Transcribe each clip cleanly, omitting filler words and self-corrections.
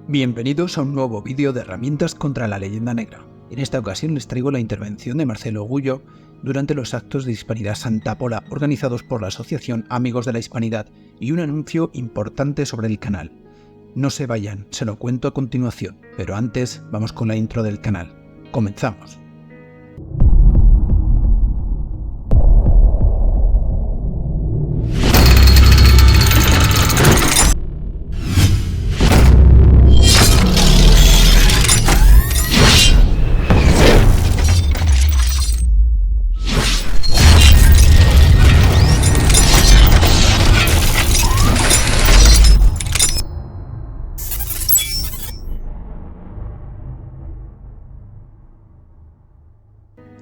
Bienvenidos a un nuevo vídeo de herramientas contra la leyenda negra. En esta ocasión les traigo la intervención de Marcelo Gullo durante los actos de Hispanidad Santa Pola organizados por la Asociación Amigos de la Hispanidad y un anuncio importante sobre el canal. No se vayan, se lo cuento a continuación, pero antes vamos con la intro del canal. Comenzamos.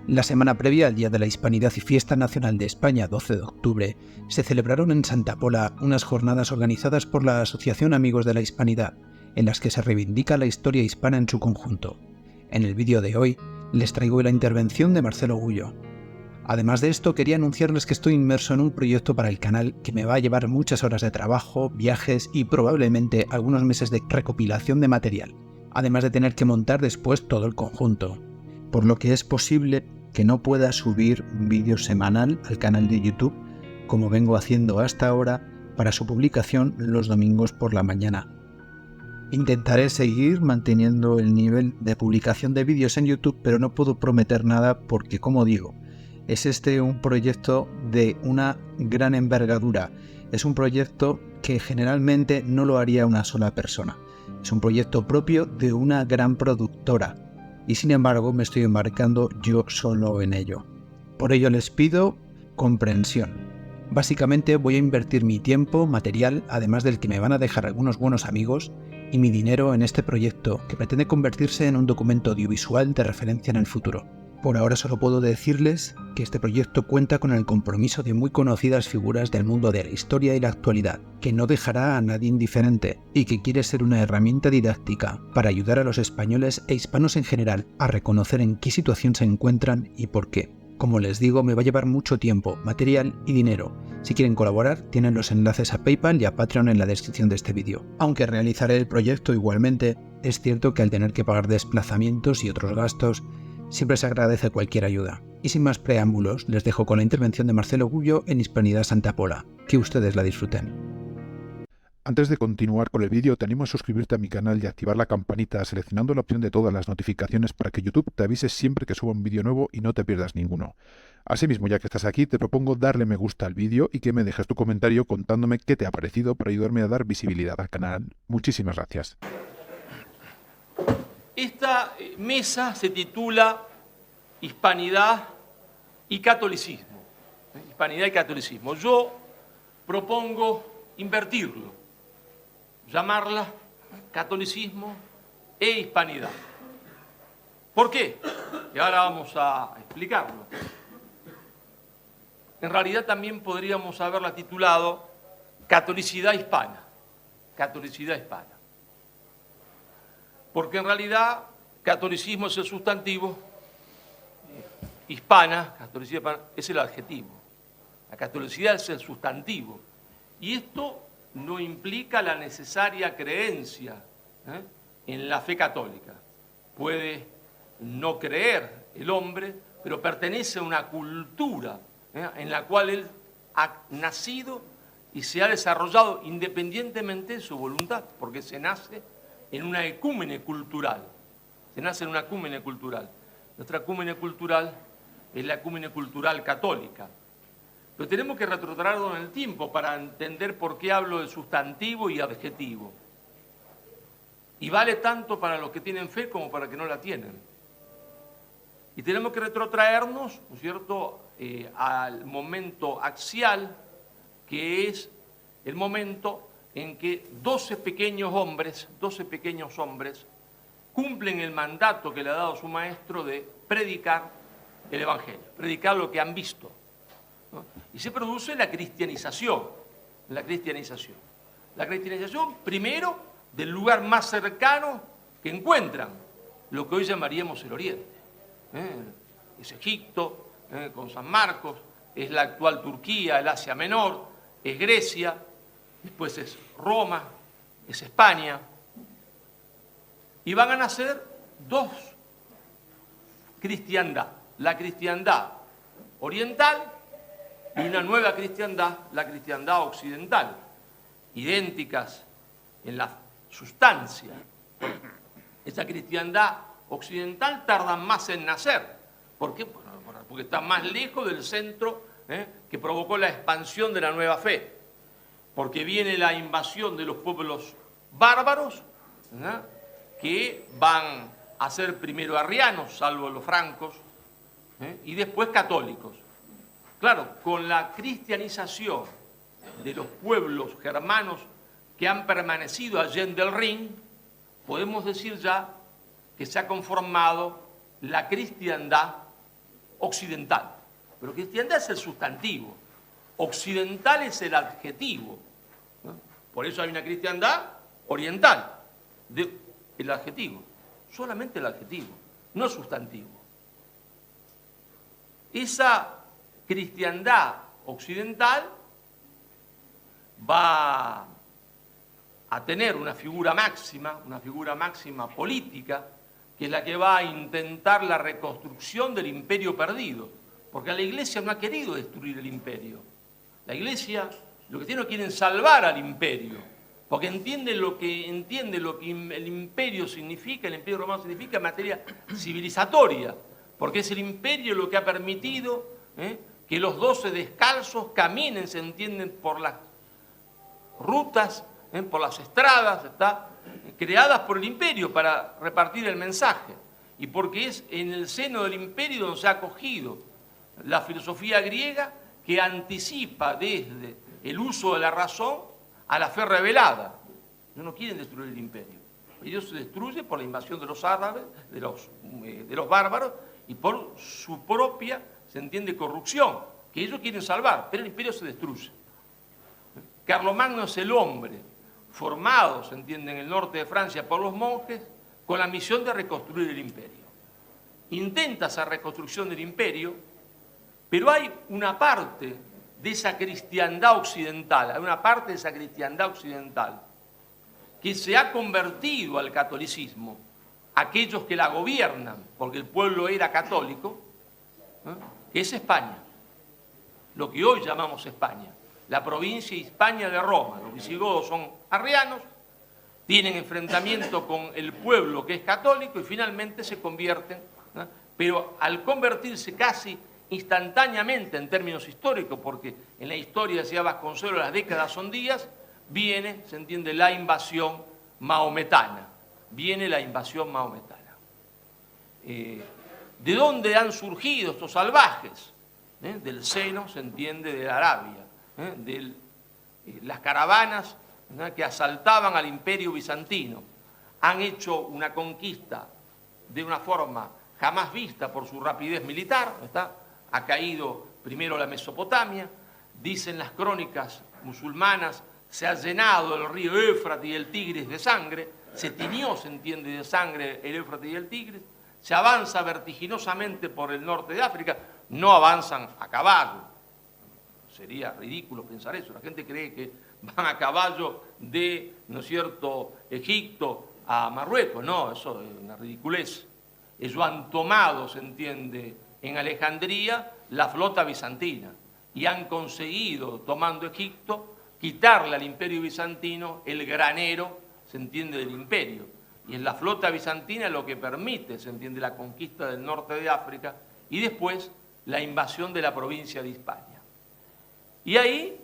La semana previa al Día de la Hispanidad y Fiesta Nacional de España, 12 de octubre, se celebraron en Santa Pola unas jornadas organizadas por la Asociación Amigos de la Hispanidad, en las que se reivindica la historia hispana en su conjunto. En el vídeo de hoy, les traigo la intervención de Marcelo Gullo. Además de esto, quería anunciarles que estoy inmerso en un proyecto para el canal que me va a llevar muchas horas de trabajo, viajes y probablemente algunos meses de recopilación de material, además de tener que montar después todo el conjunto, por lo que es posible que no pueda subir un vídeo semanal al canal de YouTube como vengo haciendo hasta ahora para su publicación los domingos por la mañana. Intentaré seguir manteniendo el nivel de publicación de vídeos en YouTube, pero no puedo prometer nada porque, como digo, es un proyecto de una gran envergadura. Es un proyecto que generalmente no lo haría una sola persona. Es un proyecto propio de una gran productora. Y sin embargo me estoy embarcando yo solo en ello. Por ello les pido comprensión. Básicamente voy a invertir mi tiempo, material, además del que me van a dejar algunos buenos amigos, y mi dinero en este proyecto que pretende convertirse en un documento audiovisual de referencia en el futuro. Por ahora solo puedo decirles que este proyecto cuenta con el compromiso de muy conocidas figuras del mundo de la historia y la actualidad, que no dejará a nadie indiferente y que quiere ser una herramienta didáctica para ayudar a los españoles e hispanos en general a reconocer en qué situación se encuentran y por qué. Como les digo, me va a llevar mucho tiempo, material y dinero. Si quieren colaborar, tienen los enlaces a PayPal y a Patreon en la descripción de este vídeo. Aunque realizaré el proyecto igualmente, es cierto que al tener que pagar desplazamientos y otros gastos, siempre se agradece cualquier ayuda. Y sin más preámbulos, les dejo con la intervención de Marcelo Gullo en Hispanidad Santa Pola. Que ustedes la disfruten. Antes de continuar con el vídeo, te animo a suscribirte a mi canal y activar la campanita seleccionando la opción de todas las notificaciones para que YouTube te avise siempre que suba un vídeo nuevo y no te pierdas ninguno. Asimismo, ya que estás aquí, te propongo darle me gusta al vídeo y que me dejes tu comentario contándome qué te ha parecido para ayudarme a dar visibilidad al canal. Muchísimas gracias. Esta mesa se titula Hispanidad y Catolicismo. Hispanidad y Catolicismo. Yo propongo invertirlo, llamarla Catolicismo e Hispanidad. ¿Por qué? Y ahora vamos a explicarlo. En realidad también podríamos haberla titulado Catolicidad Hispana. Catolicidad Hispana. Porque en realidad catolicismo es el sustantivo, hispana, catolicidad hispana, es el adjetivo. La catolicidad es el sustantivo. Y esto no implica la necesaria creencia en la fe católica. Puede no creer el hombre, pero pertenece a una cultura en la cual él ha nacido y se ha desarrollado independientemente de su voluntad, porque se nace en una ecúmene cultural. Se nace en una ecúmene cultural. Nuestra ecúmene cultural es la ecúmene cultural católica. Pero tenemos que retrotraerlo en el tiempo para entender por qué hablo de sustantivo y adjetivo. Y vale tanto para los que tienen fe como para los que no la tienen. Y tenemos que retrotraernos, ¿no es cierto?, al momento axial, que es el momento en que 12 pequeños hombres cumplen el mandato que le ha dado su maestro de predicar el Evangelio, predicar lo que han visto, ¿no? Y se produce la cristianización, primero del lugar más cercano que encuentran, lo que hoy llamaríamos el Oriente. Es Egipto, con San Marcos, es la actual Turquía, el Asia Menor, es Grecia, después es Roma, es España. Y van a nacer dos cristiandad. La cristiandad oriental y una nueva cristiandad, la cristiandad occidental, idénticas en la sustancia. Esa cristiandad occidental tarda más en nacer. ¿Por qué? Porque está más lejos del centro que provocó la expansión de la nueva fe. Porque viene la invasión de los pueblos bárbaros, que van a ser primero arrianos, salvo los francos, y después católicos. Claro, con la cristianización de los pueblos germanos que han permanecido allende el Rin, podemos decir ya que se ha conformado la cristiandad occidental. Pero cristiandad es el sustantivo, occidental es el adjetivo, ¿no? Por eso hay una cristiandad oriental, el adjetivo, solamente el adjetivo, no sustantivo. Esa cristiandad occidental va a tener una figura máxima política, que es la que va a intentar la reconstrucción del imperio perdido, porque la Iglesia no ha querido destruir el imperio. La Iglesia lo que tiene, no quieren salvar al imperio, porque entiende lo que el imperio significa, el imperio romano significa en materia civilizatoria, porque es el imperio lo que ha permitido que los 12 descalzos caminen, se entienden, por las rutas, por las estradas, creadas por el imperio para repartir el mensaje, y porque es en el seno del imperio donde se ha acogido la filosofía griega, que anticipa desde el uso de la razón a la fe revelada. Ellos no quieren destruir el imperio. Ellos se destruyen por la invasión de los árabes, de los bárbaros, y por su propia, se entiende, corrupción, que ellos quieren salvar, pero el imperio se destruye. Carlomagno es el hombre formado, se entiende, en el norte de Francia por los monjes, con la misión de reconstruir el imperio. Intenta esa reconstrucción del imperio, pero hay una parte de esa cristiandad occidental, que se ha convertido al catolicismo, aquellos que la gobiernan, porque el pueblo era católico, que es España, lo que hoy llamamos España, la provincia Hispania de Roma. Los visigodos son arrianos, tienen enfrentamiento con el pueblo que es católico y finalmente se convierten, ¿no? Pero al convertirse casi instantáneamente en términos históricos, porque en la historia, decía Vasconcelos, las décadas son días, viene, se entiende, la invasión maometana. ¿De dónde han surgido estos salvajes? Del seno, se entiende, de Arabia, de las caravanas que asaltaban al imperio bizantino. Han hecho una conquista de una forma jamás vista por su rapidez militar, ha caído primero la Mesopotamia, dicen las crónicas musulmanas, se ha llenado el río Éufrates y el Tigris de sangre, se tiñó, se entiende, de sangre el Éufrates y el Tigris, se avanza vertiginosamente por el norte de África, no avanzan a caballo, sería ridículo pensar eso, la gente cree que van a caballo de, ¿no es cierto?, Egipto a Marruecos, no, eso es una ridiculez. Ellos han tomado, se entiende, en Alejandría la flota bizantina y han conseguido, tomando Egipto, quitarle al imperio bizantino el granero, se entiende, del imperio. Y es la flota bizantina lo que permite, se entiende, la conquista del norte de África y después la invasión de la provincia de Hispania. Y ahí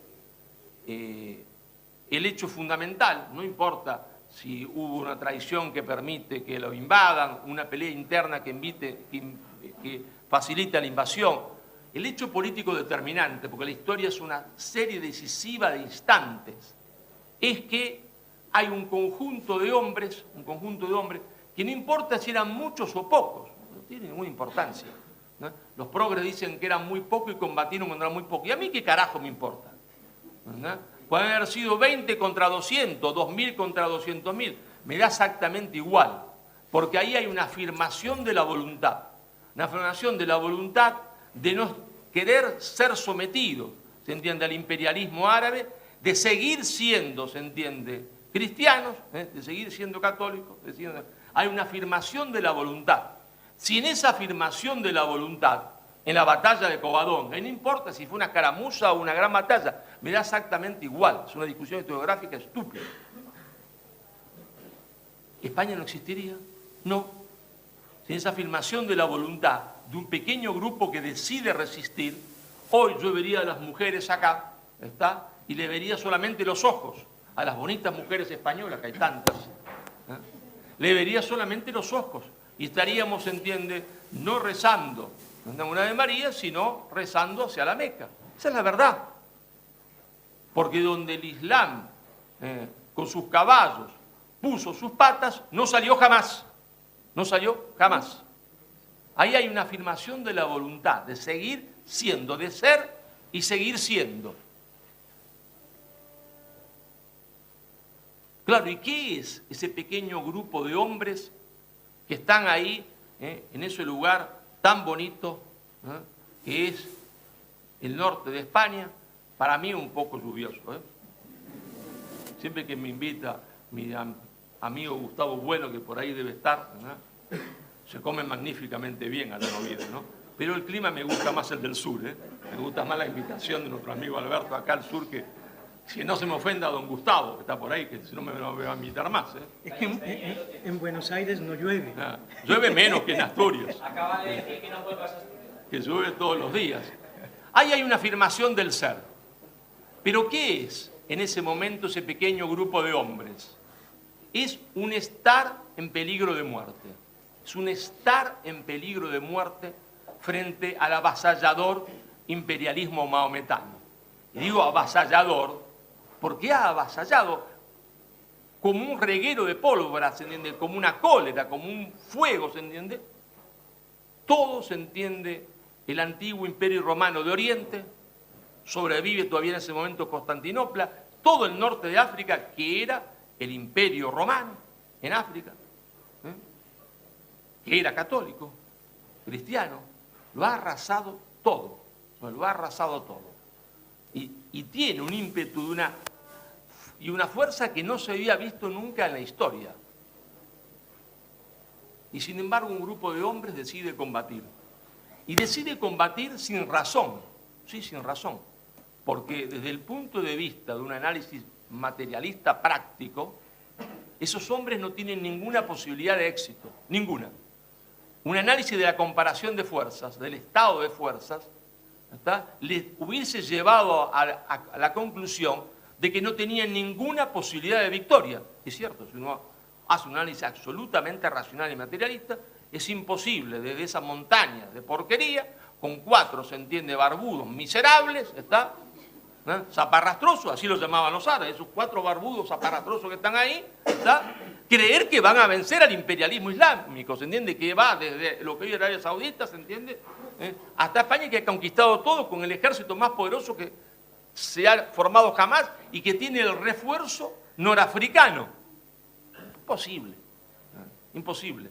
el hecho fundamental, no importa si hubo una traición que permite que lo invadan, una pelea interna que facilita la invasión, el hecho político determinante, porque la historia es una serie decisiva de instantes, es que hay un conjunto de hombres que no importa si eran muchos o pocos, no tiene ninguna importancia, ¿no? Los progres dicen que eran muy pocos y combatieron cuando eran muy pocos, y a mí qué carajo me importa, ¿no? Pueden haber sido 20 contra 200, 2000 contra 200.000, me da exactamente igual, porque ahí hay una afirmación de la voluntad, de no querer ser sometido, se entiende, al imperialismo árabe, de seguir siendo, se entiende, cristianos, de seguir siendo católicos, hay una afirmación de la voluntad. Si en esa afirmación de la voluntad, en la batalla de Covadonga, y no importa si fue una escaramuza o una gran batalla, me da exactamente igual, es una discusión historiográfica estúpida. ¿España no existiría? No. Sin esa afirmación de la voluntad de un pequeño grupo que decide resistir, hoy yo vería a las mujeres acá, y le vería solamente los ojos a las bonitas mujeres españolas, que hay tantas, le vería solamente los ojos y estaríamos, se entiende, no rezando una Ave María, sino rezando hacia la Meca. Esa es la verdad. Porque donde el Islam, con sus caballos, puso sus patas, no salió jamás. No salió jamás. Ahí hay una afirmación de la voluntad, de seguir siendo, de ser y seguir siendo. Claro, ¿y qué es ese pequeño grupo de hombres que están ahí, en ese lugar tan bonito, que es el norte de España? Para mí un poco lluvioso. Siempre que me invita mi amigo Gustavo Bueno, que por ahí debe estar, se come magníficamente bien allá en Oviedo, ¿no? Pero el clima me gusta más el del sur, me gusta más la invitación de nuestro amigo Alberto acá al sur, que si no se me ofenda a don Gustavo, que está por ahí, que si no me va a invitar más. Es que en Buenos Aires no llueve. Llueve menos que en Asturias. Acaba de decir que no vuelvas a Asturias. Que llueve todos los días. Ahí hay una afirmación del ser. ¿Pero qué es en ese momento ese pequeño grupo de hombres? Es un estar en peligro de muerte. Es un estar en peligro de muerte frente al avasallador imperialismo maometano. Y digo avasallador porque ha avasallado como un reguero de pólvora, ¿se entiende? Como una cólera, como un fuego, ¿se entiende? Todo, se entiende, el antiguo imperio romano de Oriente, sobrevive todavía en ese momento Constantinopla, todo el norte de África, que era el imperio romano en África, que era católico, cristiano, lo ha arrasado todo, lo ha arrasado todo. Y tiene un ímpetu y una fuerza que no se había visto nunca en la historia. Y sin embargo un grupo de hombres decide combatir. Y decide combatir sin razón, sí, sin razón. Porque desde el punto de vista de un análisis materialista práctico, esos hombres no tienen ninguna posibilidad de éxito, ninguna. Un análisis de la comparación de fuerzas, del estado de fuerzas, les hubiese llevado a la conclusión de que no tenían ninguna posibilidad de victoria. Es cierto, si uno hace un análisis absolutamente racional y materialista, es imposible desde esa montaña de porquería, con 4, se entiende, barbudos miserables, zaparrastrosos, así los llamaban los árabes, esos 4 barbudos zaparrastrosos que están ahí, creer que van a vencer al imperialismo islámico, se entiende, que va desde lo que hoy es Arabia Saudita, se entiende, hasta España, que ha conquistado todo con el ejército más poderoso que se ha formado jamás y que tiene el refuerzo norafricano. Imposible, imposible.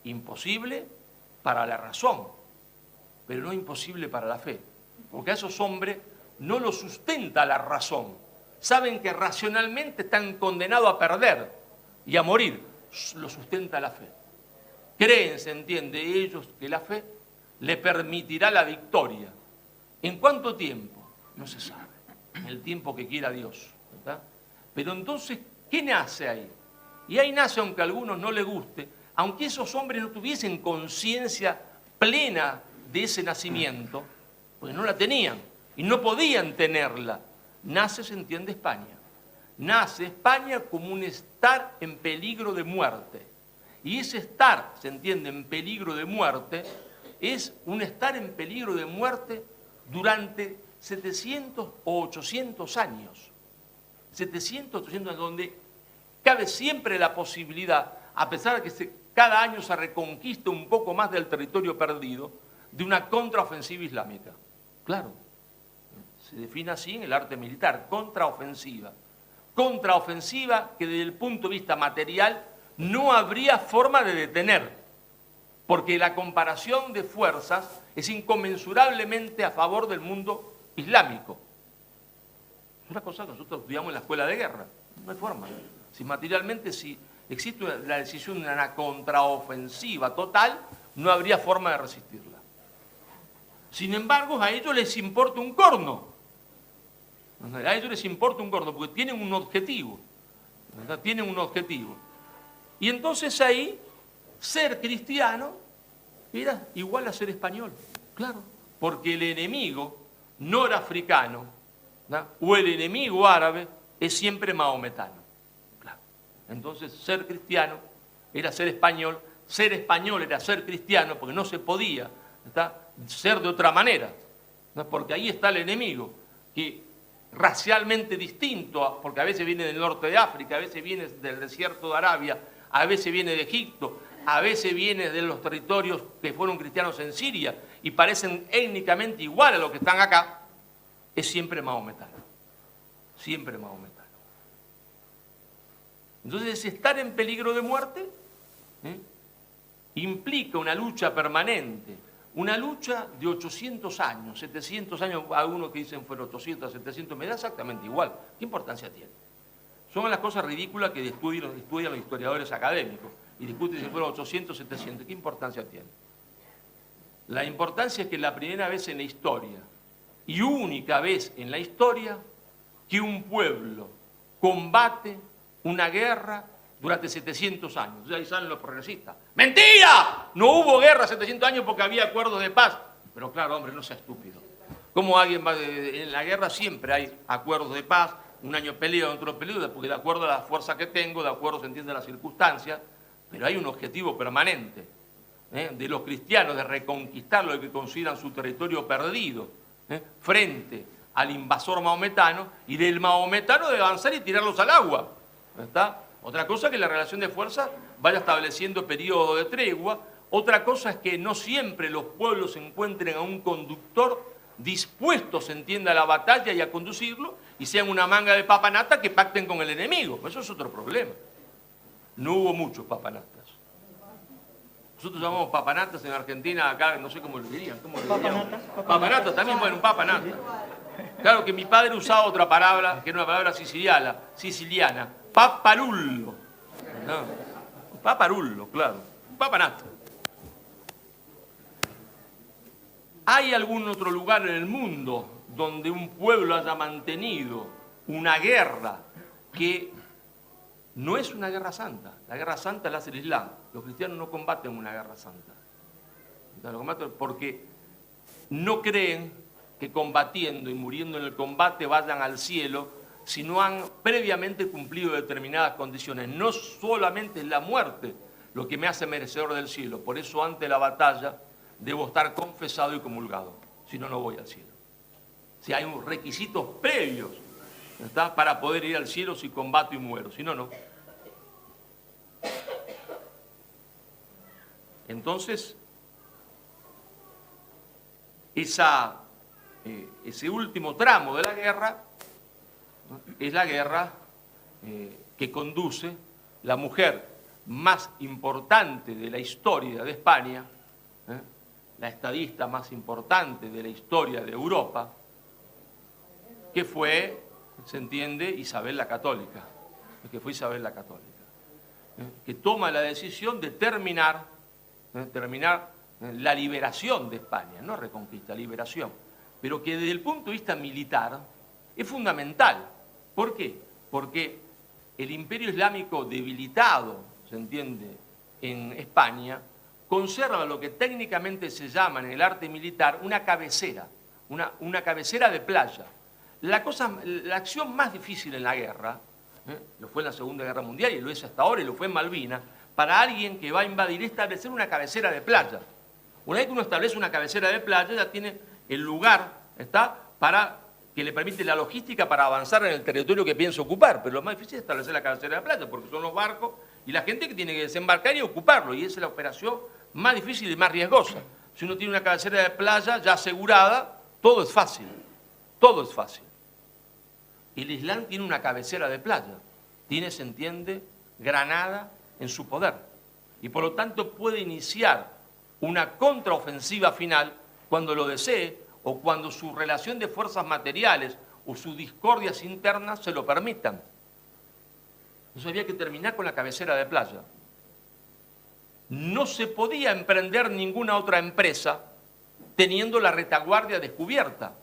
Imposible para la razón, pero no imposible para la fe, porque a esos hombres no los sustenta la razón. Saben que racionalmente están condenados a perder y a morir. Lo sustenta la fe. Creen, se entiende, ellos que la fe le permitirá la victoria. ¿En cuánto tiempo? No se sabe. En el tiempo que quiera Dios, ¿verdad? Pero entonces, ¿qué nace ahí? Y ahí nace, aunque a algunos no les guste, aunque esos hombres no tuviesen conciencia plena de ese nacimiento, porque no la tenían y no podían tenerla, nace, se entiende, España. Nace España como un estar en peligro de muerte. Y ese estar, se entiende, en peligro de muerte, es un estar en peligro de muerte durante 700 o 800 años. 700, 800 años, donde cabe siempre la posibilidad, a pesar de que cada año se reconquista un poco más del territorio perdido, de una contraofensiva islámica. Claro, se define así en el arte militar, contraofensiva. Contraofensiva que desde el punto de vista material no habría forma de detener, porque la comparación de fuerzas es inconmensurablemente a favor del mundo islámico. Es una cosa que nosotros estudiamos en la escuela de guerra, no hay forma. Si materialmente, si existe la decisión de una contraofensiva total, no habría forma de resistirla. Sin embargo, a ellos les importa un corno. A ellos les importa un corno, porque tienen un objetivo. ¿Verdad? Tienen un objetivo. Y entonces ahí, ser cristiano era igual a ser español. Claro. Porque el enemigo norafricano, ¿verdad?, o el enemigo árabe es siempre maometano. Claro. Entonces, ser cristiano era ser español era ser cristiano, porque no se podía, ¿verdad?, ser de otra manera, ¿no? Porque ahí está el enemigo, que racialmente distinto, porque a veces viene del norte de África, a veces viene del desierto de Arabia, a veces viene de Egipto, a veces viene de los territorios que fueron cristianos en Siria y parecen étnicamente igual a los que están acá, es siempre maometano. Siempre maometano. Entonces, estar en peligro de muerte implica una lucha permanente, una lucha de 800 años, 700 años, algunos que dicen fueron 800, 700, me da exactamente igual. ¿Qué importancia tiene? Son las cosas ridículas que estudian los historiadores académicos y discuten si fueron 800, 700. ¿Qué importancia tiene? La importancia es que es la primera vez en la historia y única vez en la historia que un pueblo combate una guerra durante 700 años. Ahí salen los progresistas. ¡Mentira! No hubo guerra 700 años porque había acuerdos de paz. Pero claro, hombre, no sea estúpido. ¿Cómo alguien va en la guerra siempre hay acuerdos de paz? Un año peleo, otro peleo, porque de acuerdo a la fuerza que tengo, de acuerdo se entiende las circunstancias, pero hay un objetivo permanente de los cristianos de reconquistar lo que consideran su territorio perdido frente al invasor maometano, y del maometano de avanzar y tirarlos al agua. ¿Está? Otra cosa es que la relación de fuerza vaya estableciendo periodos de tregua. Otra cosa es que no siempre los pueblos encuentren a un conductor dispuesto, se entienda, a la batalla y a conducirlo, y sean una manga de papanata que pacten con el enemigo. Eso es otro problema. No hubo muchos papanatas. Nosotros llamamos papanatas en Argentina, acá no sé cómo lo dirían. ¿Cómo lo dirían? Papanatas también, bueno, un papanata. Claro que mi padre usaba otra palabra, que era una palabra siciliana, paparullo. No, paparullo, claro, papanato. ¿Hay algún otro lugar en el mundo donde un pueblo haya mantenido una guerra que no es una guerra santa? La guerra santa la hace el Islam. Los cristianos no combaten una guerra santa. Lo combaten porque no creen que combatiendo y muriendo en el combate vayan al cielo si no han previamente cumplido determinadas condiciones. No solamente es la muerte lo que me hace merecedor del cielo, por eso antes de la batalla debo estar confesado y comulgado, si no, no voy al cielo. Si hay unos requisitos previos, ¿está?, para poder ir al cielo si combato y muero, si no, no. Entonces, ese último tramo de la guerra, ¿no?, es la guerra que conduce la mujer más importante de la historia de España, la estadista más importante de la historia de Europa, que fue, se entiende, Isabel la Católica, que toma la decisión de terminar la liberación de España, no reconquista, liberación, pero que desde el punto de vista militar es fundamental. ¿Por qué? Porque el Imperio Islámico debilitado, se entiende, en España, conserva lo que técnicamente se llama en el arte militar una cabecera, una cabecera de playa. La acción más difícil en la guerra, lo fue en la Segunda Guerra Mundial y lo es hasta ahora y lo fue en Malvinas, para alguien que va a invadir es establecer una cabecera de playa. Una vez que uno establece una cabecera de playa, ya tiene el lugar, ¿está?, para que le permite la logística para avanzar en el territorio que piensa ocupar. Pero lo más difícil es establecer la cabecera de playa, porque son los barcos y la gente que tiene que desembarcar y ocuparlo, y esa es la operación más difícil y más riesgosa. Si uno tiene una cabecera de playa ya asegurada, todo es fácil, todo es fácil. El Islam tiene una cabecera de playa, tiene, se entiende, Granada en su poder, y por lo tanto puede iniciar una contraofensiva final cuando lo desee o cuando su relación de fuerzas materiales o sus discordias internas se lo permitan. Entonces había que terminar con la cabecera de playa. No se podía emprender ninguna otra empresa teniendo la retaguardia descubierta.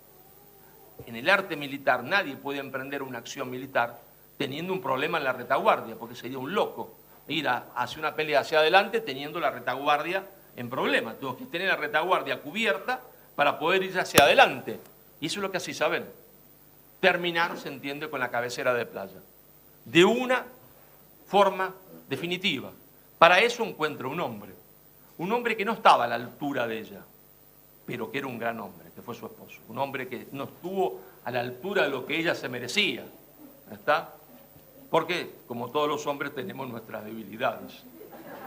En el arte militar nadie puede emprender una acción militar teniendo un problema en la retaguardia, porque sería un loco ir hacia una pelea hacia adelante teniendo la retaguardia en problema. Tengo que tener la retaguardia cubierta para poder ir hacia adelante. Y eso es lo que hace Isabel. Terminar, se entiende, con la cabecera de playa. De una forma definitiva. Para eso encuentra un hombre que no estaba a la altura de ella, pero que era un gran hombre, que fue su esposo. Un hombre que no estuvo a la altura de lo que ella se merecía. ¿Está? Porque, como todos los hombres, tenemos nuestras debilidades.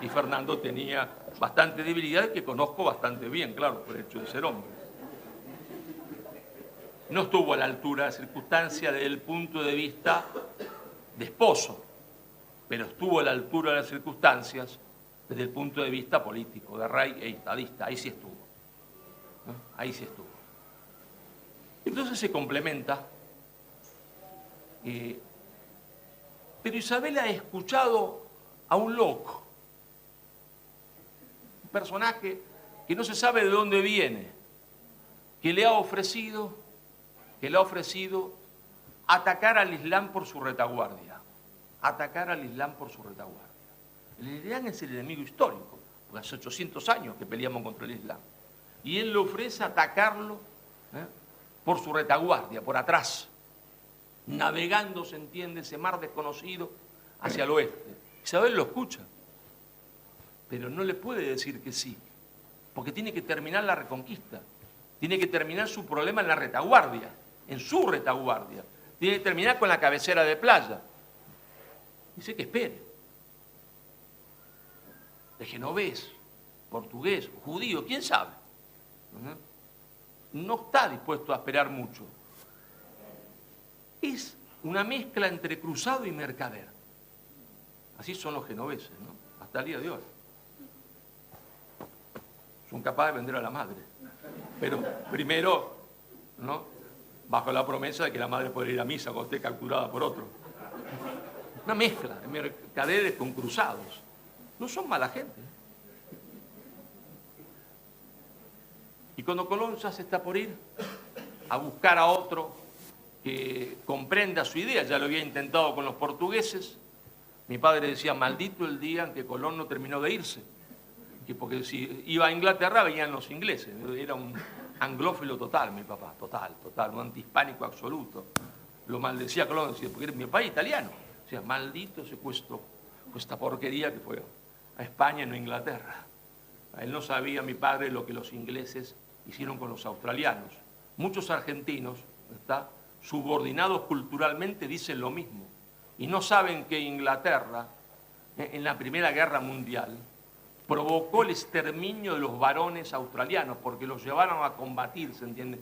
Y Fernando tenía bastantes debilidades que conozco bastante bien, claro, por el hecho de ser hombre. No estuvo a la altura de la circunstancia desde el punto de vista de esposo, pero estuvo a la altura de las circunstancias desde el punto de vista político, de rey e estadista. Ahí sí estuvo. ¿No? Ahí sí estuvo. Entonces se complementa. Pero Isabel ha escuchado a un loco, un personaje que no se sabe de dónde viene, que le ha ofrecido atacar al Islam por su retaguardia. Atacar al Islam por su retaguardia. El Islam es el enemigo histórico, porque hace 800 años que peleamos contra el Islam. Y él le ofrece atacarlo por su retaguardia, por atrás, navegando, se entiende, ese mar desconocido hacia el oeste. Isabel lo escucha, pero no le puede decir que sí, porque tiene que terminar la reconquista, tiene que terminar su problema en la retaguardia, en su retaguardia, tiene que terminar con la cabecera de playa. Dice que espere. De genovés, portugués, judío, quién sabe. No está dispuesto a esperar mucho. Es una mezcla entre cruzado y mercader. Así son los genoveses, ¿no? Hasta el día de hoy. Son capaces de vender a la madre. Pero primero, ¿no? Bajo la promesa de que la madre puede ir a misa cuando esté capturada por otro. Una mezcla de mercaderes con cruzados. No son mala gente. Y cuando Colón ya se está por ir a buscar a otro que comprenda su idea, ya lo había intentado con los portugueses, mi padre decía, maldito el día en que Colón no terminó de irse, porque si iba a Inglaterra venían los ingleses, era un anglófilo total mi papá, total, un antihispánico absoluto. Lo maldecía Colón, decía, porque mi papá es italiano, decía, maldito se esta porquería que fue a España y no a Inglaterra. Él no sabía, mi padre, lo que los ingleses hicieron con los australianos. Muchos argentinos, subordinados culturalmente, dicen lo mismo. Y no saben que Inglaterra, en la Primera Guerra Mundial, provocó el exterminio de los varones australianos, porque los llevaron a combatir, ¿se entiende?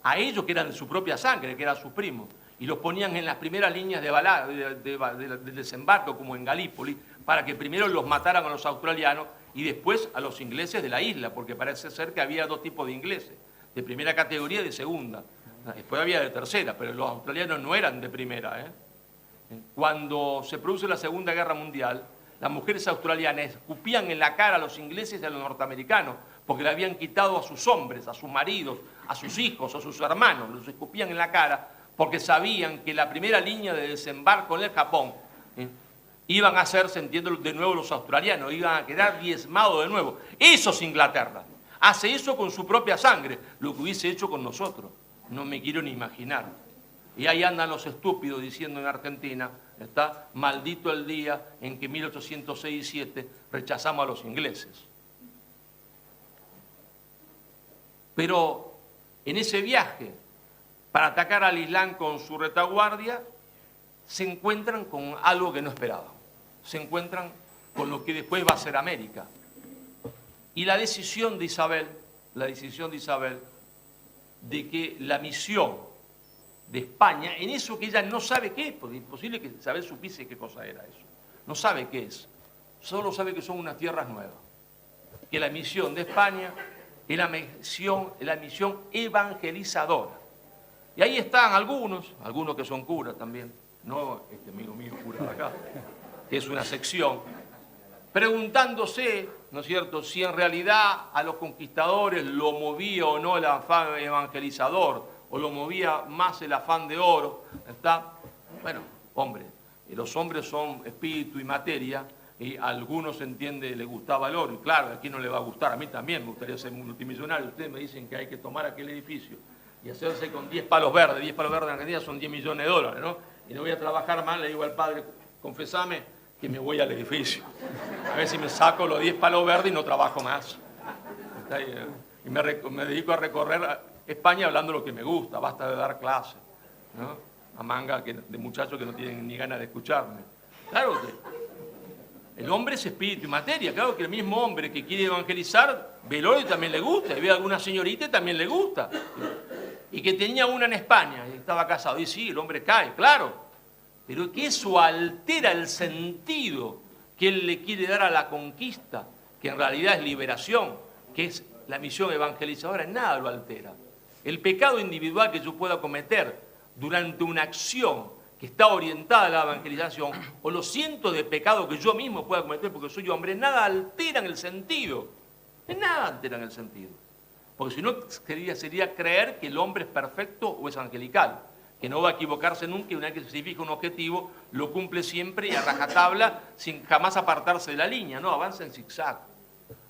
A ellos que eran de su propia sangre, que eran sus primos, y los ponían en las primeras líneas de desembarco, como en Galípoli, para que primero los mataran a los australianos y después a los ingleses de la isla, porque parece ser que había dos tipos de ingleses, de primera categoría y de segunda. Después había de tercera, pero los australianos no eran de primera. Cuando se produce la Segunda Guerra Mundial, las mujeres australianas escupían en la cara a los ingleses y a los norteamericanos, porque le habían quitado a sus hombres, a sus maridos, a sus hijos, a sus hermanos, los escupían en la cara, porque sabían que la primera línea de desembarco en el Japón iban a ser, se entiende, de nuevo los australianos, iban a quedar diezmados de nuevo. Eso es Inglaterra. Hace eso con su propia sangre, lo que hubiese hecho con nosotros. No me quiero ni imaginar. Y ahí andan los estúpidos diciendo en Argentina, maldito el día en que 1806 y 7 rechazamos a los ingleses. Pero en ese viaje, para atacar al Islam con su retaguardia, se encuentran con algo que no esperaban. Se encuentran con lo que después va a ser América. Y la decisión de Isabel, de que la misión de España, en eso que ella no sabe qué es, porque es imposible que Isabel supiese qué cosa era eso. No sabe qué es. Solo sabe que son unas tierras nuevas. Que la misión de España es la misión evangelizadora. Y ahí están algunos que son curas también, no este amigo mío cura de acá, que es una sección, preguntándose, ¿no es cierto?, si en realidad a los conquistadores lo movía o no el afán evangelizador, o lo movía más el afán de oro, ¿está? Bueno, hombre, los hombres son espíritu y materia, y a algunos, entiende, les gustaba el oro, y claro, a quién no le va a gustar, a mí también me gustaría ser multimillonario. Ustedes me dicen que hay que tomar aquel edificio y hacerse con 10 palos verdes en Argentina son 10 millones de dólares, ¿no? Y no voy a trabajar más, le digo al padre, confesame que me voy al edificio, a ver si me saco los 10 palos verdes y no trabajo más. Y me dedico a recorrer España hablando lo que me gusta, basta de dar clases, ¿no? A manga de muchachos que no tienen ni ganas de escucharme. Claro que el hombre es espíritu y materia. Claro que el mismo hombre que quiere evangelizar, ve el oro y también le gusta, y ve a alguna señorita y también le gusta. Y que tenía una en España y estaba casado. Y sí, el hombre cae, claro. Pero que eso altera el sentido que él le quiere dar a la conquista, que en realidad es liberación, que es la misión evangelizadora, en nada lo altera. El pecado individual que yo pueda cometer durante una acción que está orientada a la evangelización, o los cientos de pecados que yo mismo pueda cometer porque soy hombre, en nada alteran el sentido. En nada alteran el sentido. Porque si no, sería creer que el hombre es perfecto o es angelical, que no va a equivocarse nunca y una vez que se fija un objetivo, lo cumple siempre y a rajatabla sin jamás apartarse de la línea. No, avanza en zigzag,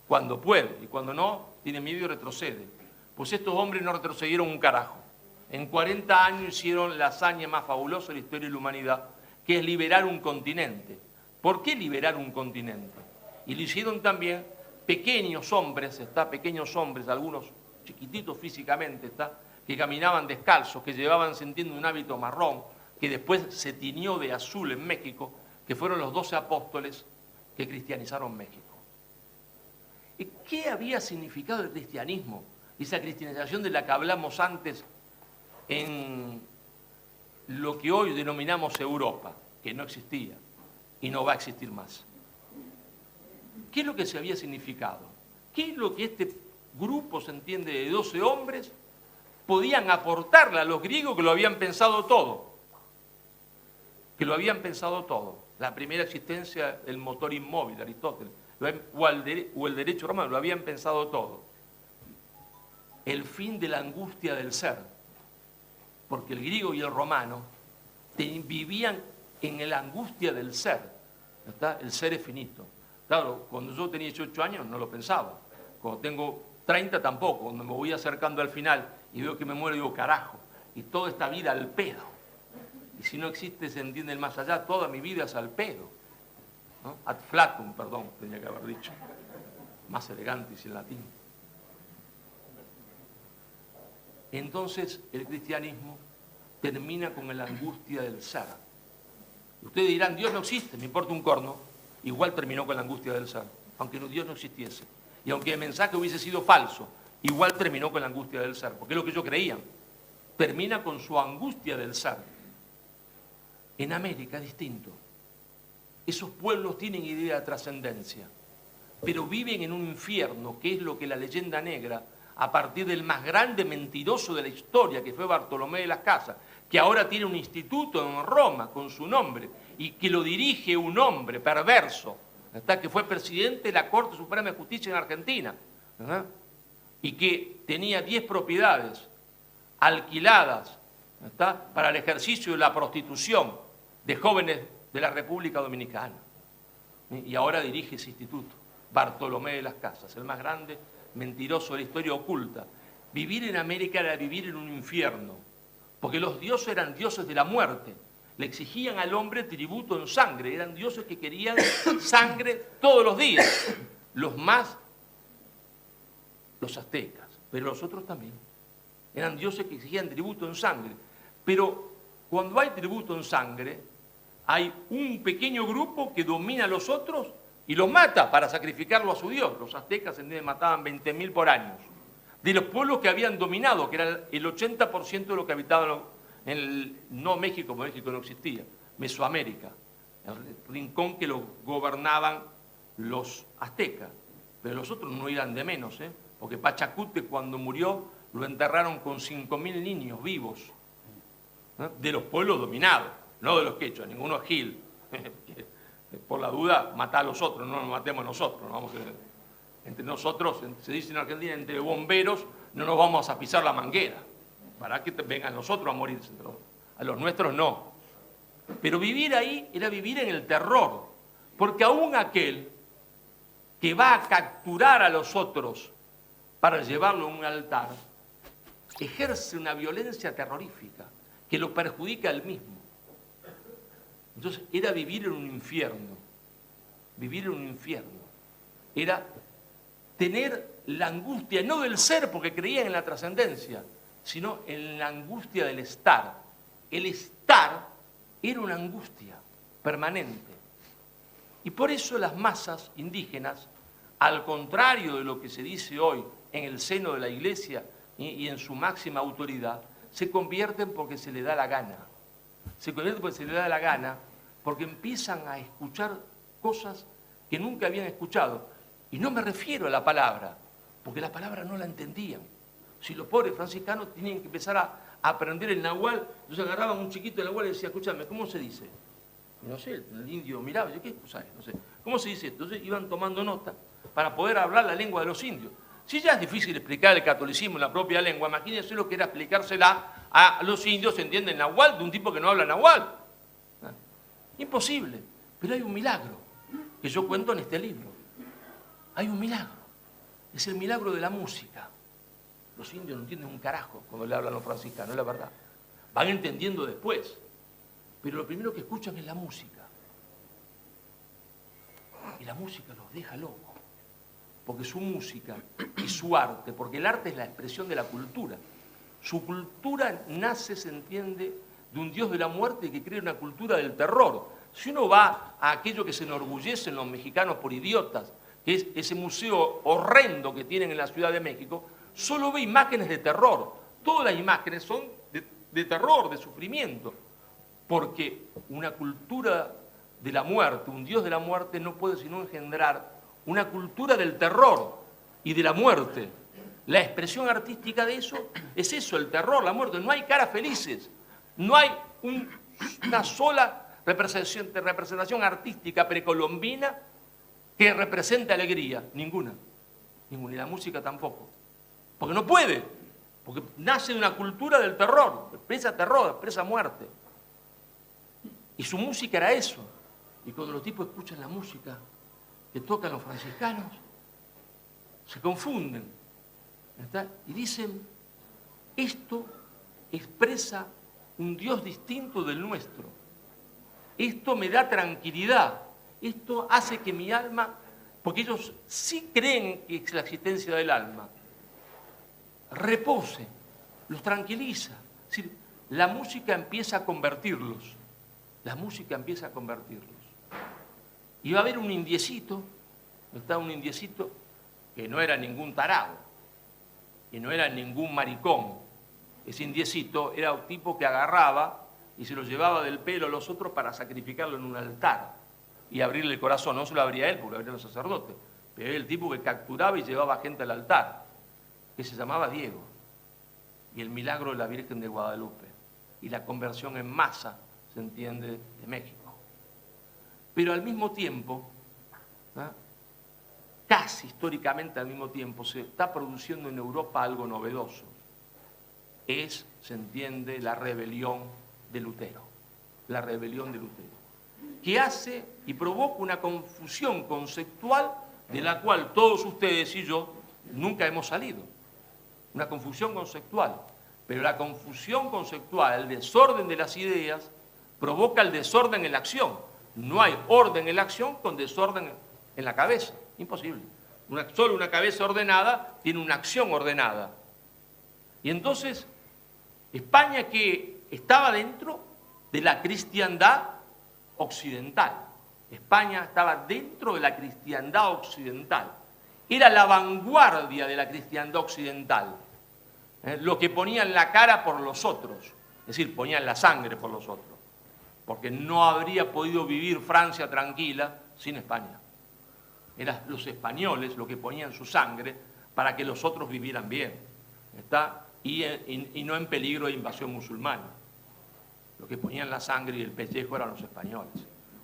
cuando puede, y cuando no, tiene miedo y retrocede. Pues estos hombres no retrocedieron un carajo. En 40 años hicieron la hazaña más fabulosa de la historia de la humanidad, que es liberar un continente. ¿Por qué liberar un continente? Y lo hicieron también pequeños hombres, algunos chiquititos físicamente, que caminaban descalzos, que llevaban sintiendo un hábito marrón, que después se tiñó de azul en México, que fueron los 12 apóstoles que cristianizaron México. ¿Y qué había significado el cristianismo? Esa cristianización de la que hablamos antes en lo que hoy denominamos Europa, que no existía y no va a existir más. ¿Qué es lo que se había significado? ¿Qué es lo que este grupo, se entiende, de 12 hombres podían aportarle a los griegos que lo habían pensado todo? Que lo habían pensado todo. La primera existencia del motor inmóvil, Aristóteles, o el derecho romano, lo habían pensado todo. El fin de la angustia del ser. Porque el griego y el romano vivían en la angustia del ser. ¿Está? El ser es finito. Claro, cuando yo tenía 18 años no lo pensaba. Cuando tengo 30 tampoco. Cuando me voy acercando al final y veo que me muero, digo, carajo, y toda esta vida al pedo. Y si no existe, se entiende el más allá, toda mi vida es al pedo, ¿no? Ad flatum, perdón, tenía que haber dicho. Más elegante y en latín. Entonces el cristianismo termina con la angustia del ser. Ustedes dirán, Dios no existe, me importa un corno. Igual terminó con la angustia del ser, aunque Dios no existiese. Y aunque el mensaje hubiese sido falso, igual terminó con la angustia del ser, porque es lo que ellos creían. Termina con su angustia del ser. En América es distinto. Esos pueblos tienen idea de trascendencia, pero viven en un infierno, que es lo que la leyenda negra, a partir del más grande mentiroso de la historia, que fue Bartolomé de las Casas, que ahora tiene un instituto en Roma con su nombre, y que lo dirige un hombre perverso, ¿verdad?, que fue presidente de la Corte Suprema de Justicia en Argentina, ¿verdad?, y que tenía 10 propiedades alquiladas, ¿verdad?, para el ejercicio de la prostitución de jóvenes de la República Dominicana. Y ahora dirige ese instituto, Bartolomé de las Casas, el más grande mentiroso de la historia oculta. Vivir en América era vivir en un infierno, porque los dioses eran dioses de la muerte, le exigían al hombre tributo en sangre, eran dioses que querían sangre todos los días, los aztecas, pero los otros también, eran dioses que exigían tributo en sangre. Pero cuando hay tributo en sangre, hay un pequeño grupo que domina a los otros y los mata para sacrificarlo a su dios. Los aztecas mataban 20.000 por año. De los pueblos que habían dominado, que era el 80% de los que habitaban no México, porque México no existía, Mesoamérica, el rincón que lo gobernaban los aztecas. Pero los otros no eran de menos, porque Pachacute, cuando murió, lo enterraron con 5.000 niños vivos, de los pueblos dominados. no de los quechuas, ninguno es gil. Por la duda, matá a los otros, no nos matemos nosotros. No vamos entre nosotros, se dice en Argentina, entre bomberos, no nos vamos a pisar la manguera. Para que vengan los otros a morirse. A los nuestros no. Pero vivir ahí era vivir en el terror. Porque aún aquel que va a capturar a los otros para llevarlo a un altar, ejerce una violencia terrorífica que lo perjudica a él mismo. Entonces era vivir en un infierno. Vivir en un infierno. Era tener la angustia, no del ser porque creían en la trascendencia, sino en la angustia del estar. El estar era una angustia permanente. Y por eso las masas indígenas, al contrario de lo que se dice hoy en el seno de la Iglesia y en su máxima autoridad, se convierten porque se les da la gana. Se convierten porque se les da la gana, porque empiezan a escuchar cosas que nunca habían escuchado. Y no me refiero a la palabra, porque la palabra no la entendían. Si los pobres franciscanos tenían que empezar a aprender el nahual, entonces agarraban un chiquito del nahual y decían, escúchame, ¿cómo se dice? Y no sé, el indio miraba, yo, ¿qué cosa es? No sé, ¿cómo se dice esto? Entonces iban tomando nota para poder hablar la lengua de los indios. Si ya es difícil explicar el catolicismo en la propia lengua, imagínense lo que era explicársela a los indios, entienden nahual, de un tipo que no habla nahual. Imposible, pero hay un milagro que yo cuento en este libro. Hay un milagro, es el milagro de la música. Los indios no entienden un carajo cuando le hablan a los franciscanos, es la verdad. Van entendiendo después, pero lo primero que escuchan es la música. Y la música los deja locos, porque su música y su arte, porque el arte es la expresión de la cultura. Su cultura nace, se entiende, de un dios de la muerte que crea una cultura del terror. Si uno va a aquello que se enorgullecen los mexicanos por idiotas, que es ese museo horrendo que tienen en la Ciudad de México, solo ve imágenes de terror. Todas las imágenes son de terror, de sufrimiento, porque una cultura de la muerte, un dios de la muerte no puede sino engendrar una cultura del terror y de la muerte. La expresión artística de eso es eso, el terror, la muerte. No hay caras felices, no hay una sola representación artística precolombina que represente alegría, ninguna, y la música tampoco, porque no puede, porque nace de una cultura del terror, expresa muerte, y su música era eso. Y cuando los tipos escuchan la música que tocan los franciscanos, se confunden, ¿está? Y dicen, esto expresa un Dios distinto del nuestro, esto me da tranquilidad, esto hace que mi alma, porque ellos sí creen que es la existencia del alma, repose, los tranquiliza. Es decir, la música empieza a convertirlos, Y va a haber un indiecito, que no era ningún tarado, y no era ningún maricón. Ese indiecito era un tipo que agarraba y se lo llevaba del pelo a los otros para sacrificarlo en un altar y abrirle el corazón. No se lo abría él, porque lo abrían los sacerdotes, pero era el tipo que capturaba y llevaba gente al altar, que se llamaba Diego. Y el milagro de la Virgen de Guadalupe y la conversión en masa, se entiende, de México. Pero al mismo tiempo, ¿no?, casi históricamente al mismo tiempo, se está produciendo en Europa algo novedoso. Se entiende, la rebelión de Lutero. La rebelión de Lutero. Que hace y provoca una confusión conceptual de la cual todos ustedes y yo nunca hemos salido. Una confusión conceptual. Pero la confusión conceptual, el desorden de las ideas, provoca el desorden en la acción. No hay orden en la acción con desorden en la cabeza. Imposible. Solo una cabeza ordenada tiene una acción ordenada. Y entonces, España, que estaba dentro de la cristiandad occidental. España estaba dentro de la cristiandad occidental. Era la vanguardia de la cristiandad occidental. Lo que ponían la cara por los otros. Es decir, ponían la sangre por los otros. Porque no habría podido vivir Francia tranquila sin España. Eran los españoles los que ponían su sangre para que los otros vivieran bien, ¿está? Y no en peligro de invasión musulmana. Los que ponían la sangre y el pellejo eran los españoles.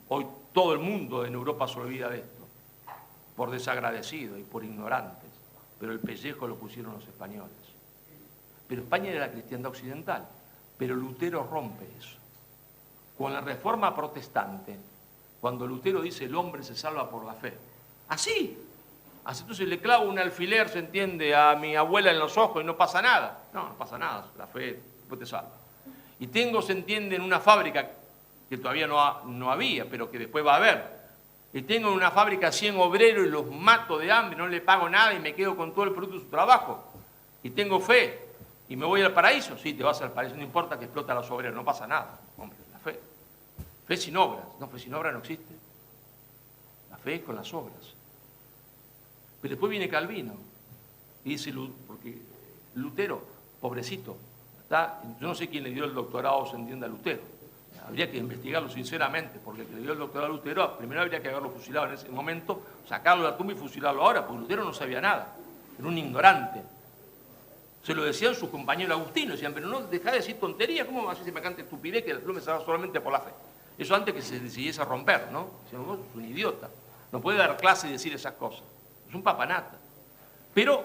Hoy todo el mundo en Europa se olvida de esto, por desagradecidos y por ignorantes, pero el pellejo lo pusieron los españoles. Pero España era la cristiandad occidental, pero Lutero rompe eso. Con la Reforma Protestante, cuando Lutero dice el hombre se salva por la fe, así entonces le clavo un alfiler, se entiende, a mi abuela en los ojos y no pasa nada. No pasa nada, la fe después te salva. Y tengo, se entiende, en una fábrica que todavía no había, pero que después va a haber. Y tengo en una fábrica 100 obreros y los mato de hambre, no le pago nada y me quedo con todo el producto de su trabajo. Y tengo fe y me voy al paraíso. Sí, te vas al paraíso, no importa que explota a los obreros, no pasa nada. Hombre, la fe. Fe sin obras. No, fe sin obras no existe. La fe es con las obras. Pero después viene Calvino y dice, porque Lutero, pobrecito, yo no sé quién le dio el doctorado, se entiende, a Lutero. Habría que investigarlo sinceramente, porque el que le dio el doctorado a Lutero, primero habría que haberlo fusilado en ese momento, sacarlo de la tumba y fusilarlo ahora, porque Lutero no sabía nada, era un ignorante. Se lo decían sus compañeros agustinos, decían, pero no, deja de decir tontería, ¿cómo vas a decir semejante estupidez que el pluma se va solamente por la fe? Eso antes que se decidiese a romper, ¿no? Decían, vos sos un idiota, no puede dar clase y decir esas cosas. Es un papanata. Pero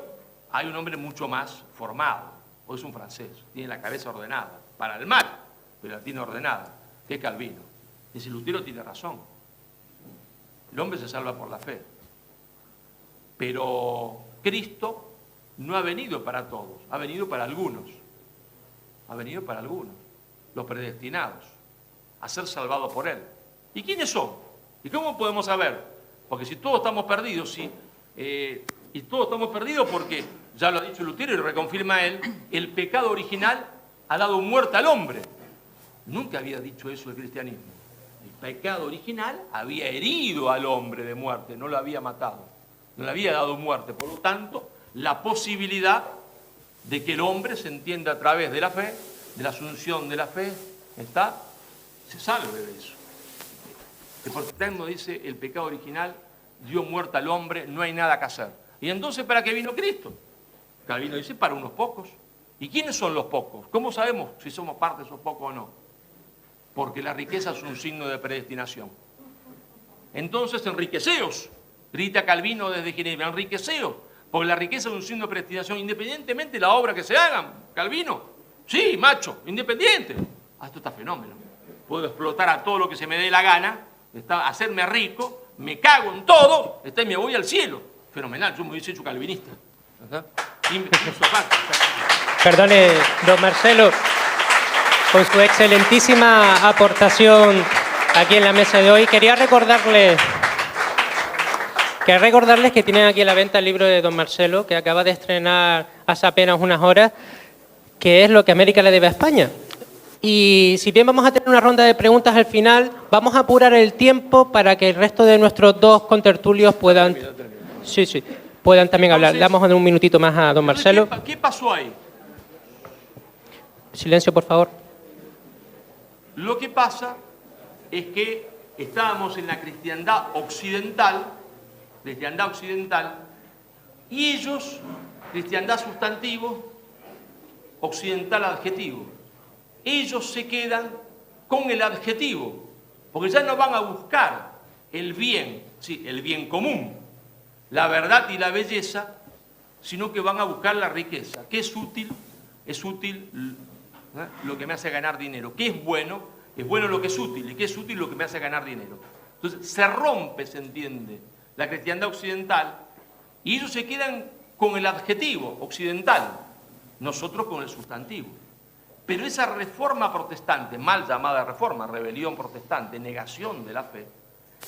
hay un hombre mucho más formado, o es un francés, tiene la cabeza ordenada, para el mal, pero la tiene ordenada, que es Calvino. Dice, Lutero tiene razón. El hombre se salva por la fe. Pero Cristo no ha venido para todos, ha venido para algunos. Ha venido para algunos, los predestinados, a ser salvados por Él. ¿Y quiénes son? ¿Y cómo podemos saber? Porque si todos estamos perdidos, sí. Y todos estamos perdidos porque, ya lo ha dicho Lutero y reconfirma él, el pecado original ha dado muerte al hombre. Nunca había dicho eso el cristianismo. El pecado original había herido al hombre de muerte, no lo había matado, no le había dado muerte. Por lo tanto, la posibilidad de que el hombre se entienda a través de la fe, de la asunción de la fe, se salve de eso. El protestantismo dice, el pecado original dio muerte al hombre, no hay nada que hacer. ¿Y entonces para qué vino Cristo? Calvino dice, para unos pocos. ¿Y quiénes son los pocos? ¿Cómo sabemos si somos parte de esos pocos o no? Porque la riqueza es un signo de predestinación. Entonces, enriqueceos, grita Calvino desde Ginebra, enriqueceos, porque la riqueza es un signo de predestinación, independientemente de la obra que se hagan. Calvino, sí, macho, independiente. Esto está fenómeno. Puedo explotar a todo lo que se me dé la gana, hacerme rico, me cago en todo, y me voy al cielo. Fenomenal, yo me hubiese hecho calvinista. Perdone, don Marcelo, con su excelentísima aportación aquí en la mesa de hoy, quería recordarles que tienen aquí a la venta el libro de don Marcelo, que acaba de estrenar hace apenas unas horas, que es Lo que América le debe a España. Y si bien vamos a tener una ronda de preguntas al final, vamos a apurar el tiempo para que el resto de nuestros dos contertulios puedan también hablar. Le damos un minutito más a don Marcelo. ¿Qué pasó ahí? Silencio, por favor. Lo que pasa es que estábamos en la cristiandad occidental, y ellos, cristiandad sustantivo, occidental adjetivo. Ellos se quedan con el adjetivo, porque ya no van a buscar el bien, sí, el bien común, la verdad y la belleza, sino que van a buscar la riqueza. ¿Qué es útil? Es útil lo que me hace ganar dinero. ¿Qué es bueno? Es bueno lo que es útil. ¿Y qué es útil? Lo que me hace ganar dinero. Entonces se rompe, se entiende, la cristiandad occidental, y ellos se quedan con el adjetivo occidental, nosotros con el sustantivo. Pero esa reforma protestante, mal llamada reforma, rebelión protestante, negación de la fe,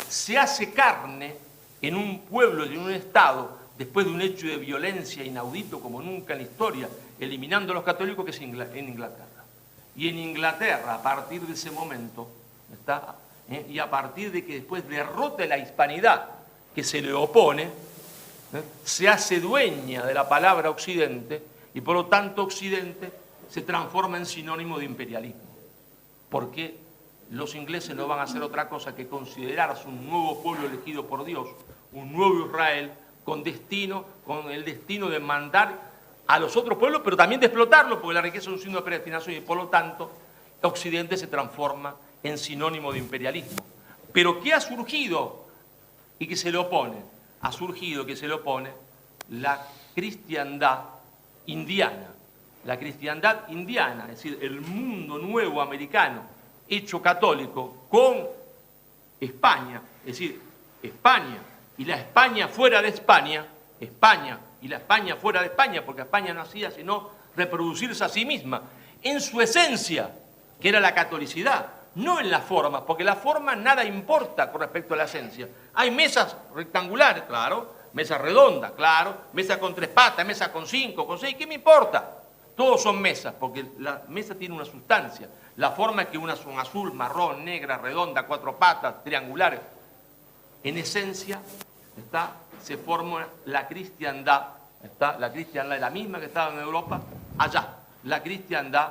se hace carne en un pueblo y en un estado, después de un hecho de violencia inaudito como nunca en la historia, eliminando a los católicos, que es en Inglaterra. Y en Inglaterra, a partir de ese momento, y a partir de que después derrote la hispanidad que se le opone, se hace dueña de la palabra Occidente, y por lo tanto Occidente se transforma en sinónimo de imperialismo. Porque los ingleses no van a hacer otra cosa que considerarse un nuevo pueblo elegido por Dios, un nuevo Israel, con el destino de mandar a los otros pueblos, pero también de explotarlo, porque la riqueza es un signo de predestinación, y por lo tanto Occidente se transforma en sinónimo de imperialismo. Pero ¿qué ha surgido y que se le opone? Ha surgido que se le opone la cristiandad indiana. La cristiandad indiana, es decir, el mundo nuevo americano hecho católico con España, es decir, España y la España fuera de España, España y la España fuera de España, porque España no hacía sino reproducirse a sí misma, en su esencia, que era la catolicidad, no en las formas, porque la forma nada importa con respecto a la esencia. Hay mesas rectangulares, claro, mesas redondas, claro, mesas con 3 patas, mesas con 5, con 6, ¿qué me importa? Todos son mesas, porque la mesa tiene una sustancia. La forma es que unas son azul, marrón, negra, redonda, 4 patas, triangulares. En esencia, se forma la cristiandad, la cristiandad es la misma que estaba en Europa, allá, la cristiandad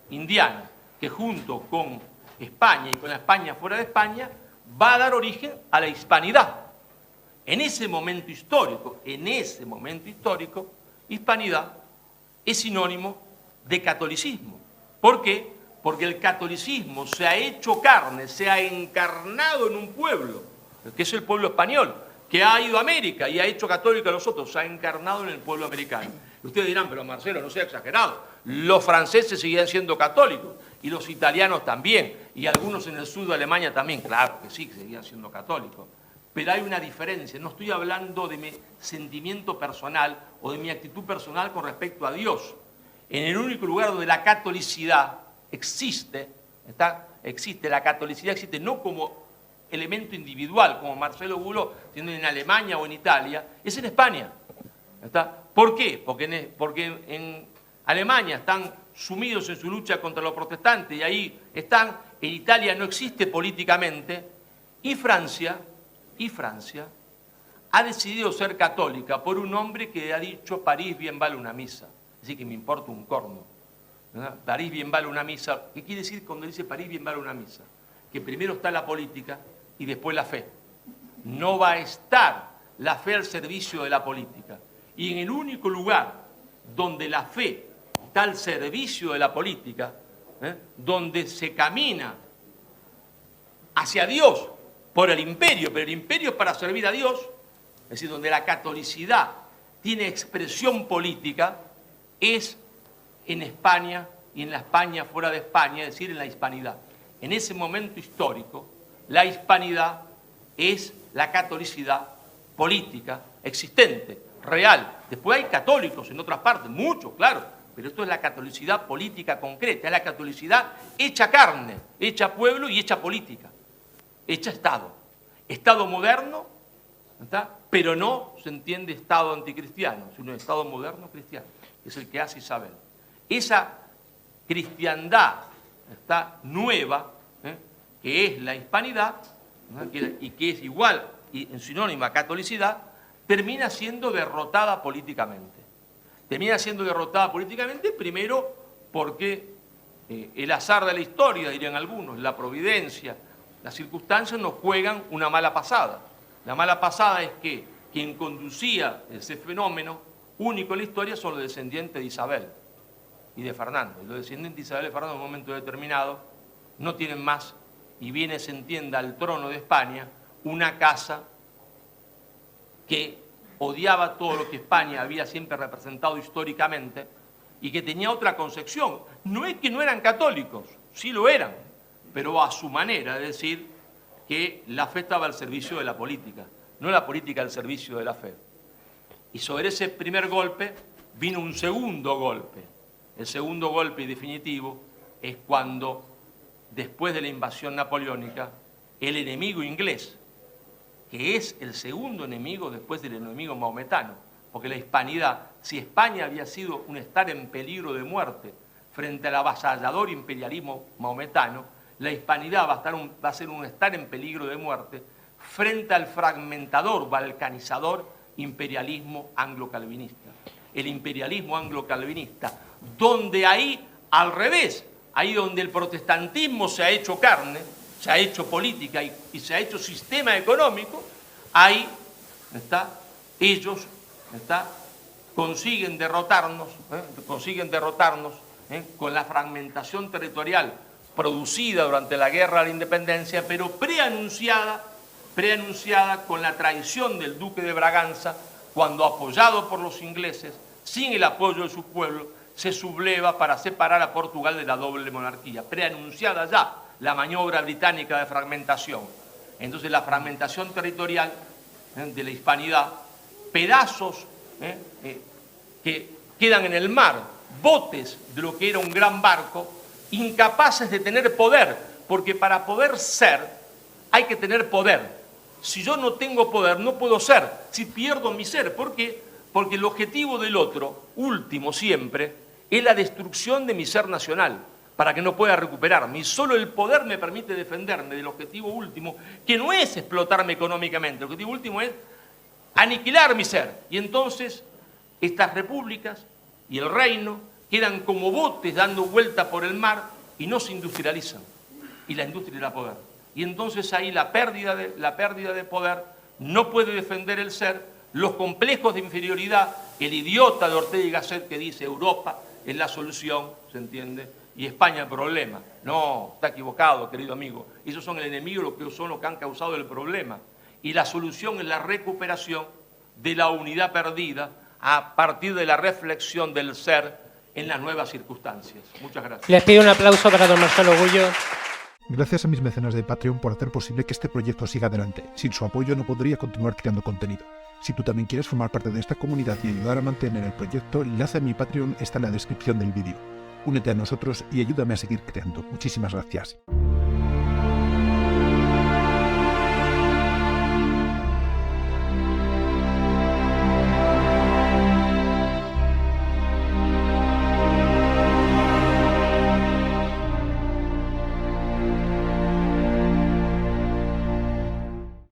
indiana, que junto con España y con la España fuera de España, va a dar origen a la hispanidad. En ese momento histórico, hispanidad es sinónimo de catolicismo. ¿Por qué? Porque el catolicismo se ha hecho carne, se ha encarnado en un pueblo, que es el pueblo español, que ha ido a América y ha hecho católico a los otros, se ha encarnado en el pueblo americano. Y ustedes dirán, pero Marcelo, no sea exagerado, los franceses seguían siendo católicos, y los italianos también, y algunos en el sur de Alemania también, claro que sí, que seguían siendo católicos. Pero hay una diferencia, no estoy hablando de mi sentimiento personal o de mi actitud personal con respecto a Dios. En el único lugar donde la catolicidad existe, la catolicidad existe no como elemento individual, como Marcelo Bulo tiene en Alemania o en Italia, es en España. ¿Por qué? Porque en Alemania están sumidos en su lucha contra los protestantes y ahí están, en Italia no existe políticamente, y Francia ha decidido ser católica por un hombre que ha dicho París bien vale una misa. Así que me importa un corno. ¿Verdad? París bien vale una misa. ¿Qué quiere decir cuando dice París bien vale una misa? Que primero está la política y después la fe. No va a estar la fe al servicio de la política. Y en el único lugar donde la fe está al servicio de la política, donde se camina hacia Dios por el imperio, pero el imperio es para servir a Dios, es decir, donde la catolicidad tiene expresión política, es en España y en la España fuera de España, es decir, en la hispanidad. En ese momento histórico, la hispanidad es la catolicidad política existente, real. Después hay católicos en otras partes, muchos, claro, pero esto es la catolicidad política concreta, es la catolicidad hecha carne, hecha pueblo y hecha política, hecha Estado. Estado moderno, pero no se entiende Estado anticristiano, sino Estado moderno cristiano, que es el que hace Isabel. Esa cristiandad nueva, que es la hispanidad, y que es igual y en sinónima a catolicidad, termina siendo derrotada políticamente. Termina siendo derrotada políticamente primero porque el azar de la historia, dirían algunos, la providencia, las circunstancias nos juegan una mala pasada. La mala pasada es que quien conducía ese fenómeno único en la historia son los descendientes de Isabel y de Fernando. Y los descendientes de Isabel y Fernando en un momento determinado no tienen más y viene, se entienda, al trono de España una casa que odiaba todo lo que España había siempre representado históricamente y que tenía otra concepción. No es que no eran católicos, sí lo eran, pero a su manera, es decir, que la fe estaba al servicio de la política, no la política al servicio de la fe. Y sobre ese primer golpe vino un segundo golpe. El segundo golpe y definitivo es cuando, después de la invasión napoleónica, el enemigo inglés, que es el segundo enemigo después del enemigo maometano, porque la hispanidad, si España había sido un estar en peligro de muerte frente al avasallador imperialismo maometano, la hispanidad va a ser un estar en peligro de muerte frente al fragmentador, balcanizador imperialismo anglo-calvinista. El imperialismo anglo-calvinista, donde ahí, al revés, ahí donde el protestantismo se ha hecho carne, se ha hecho política y se ha hecho sistema económico, ahí ellos consiguen derrotarnos con la fragmentación territorial producida durante la Guerra de la Independencia, pero preanunciada con la traición del duque de Braganza, cuando, apoyado por los ingleses, sin el apoyo de su pueblo, se subleva para separar a Portugal de la doble monarquía. Preanunciada ya la maniobra británica de fragmentación. Entonces la fragmentación territorial de la hispanidad, pedazos que quedan en el mar, botes de lo que era un gran barco, incapaces de tener poder, porque para poder ser hay que tener poder. Si yo no tengo poder, no puedo ser. Si pierdo mi ser, ¿por qué? Porque el objetivo del otro, último siempre, es la destrucción de mi ser nacional, para que no pueda recuperarme. Y solo el poder me permite defenderme del objetivo último, que no es explotarme económicamente. El objetivo último es aniquilar mi ser. Y entonces estas repúblicas y el reino quedan como botes dando vuelta por el mar y no se industrializan. Y la industria da poder. Y entonces ahí la pérdida de poder no puede defender el ser, los complejos de inferioridad, el idiota de Ortega y Gasset que dice Europa es la solución, ¿se entiende? Y España el problema. No, está equivocado, querido amigo. Esos son el enemigo, son los que han causado el problema. Y la solución es la recuperación de la unidad perdida a partir de la reflexión del ser en las nuevas circunstancias. Muchas gracias. Les pido un aplauso para don Marcelo Gullo. Gracias a mis mecenas de Patreon por hacer posible que este proyecto siga adelante. Sin su apoyo no podría continuar creando contenido. Si tú también quieres formar parte de esta comunidad y ayudar a mantener el proyecto, el enlace a mi Patreon está en la descripción del vídeo. Únete a nosotros y ayúdame a seguir creando. Muchísimas gracias.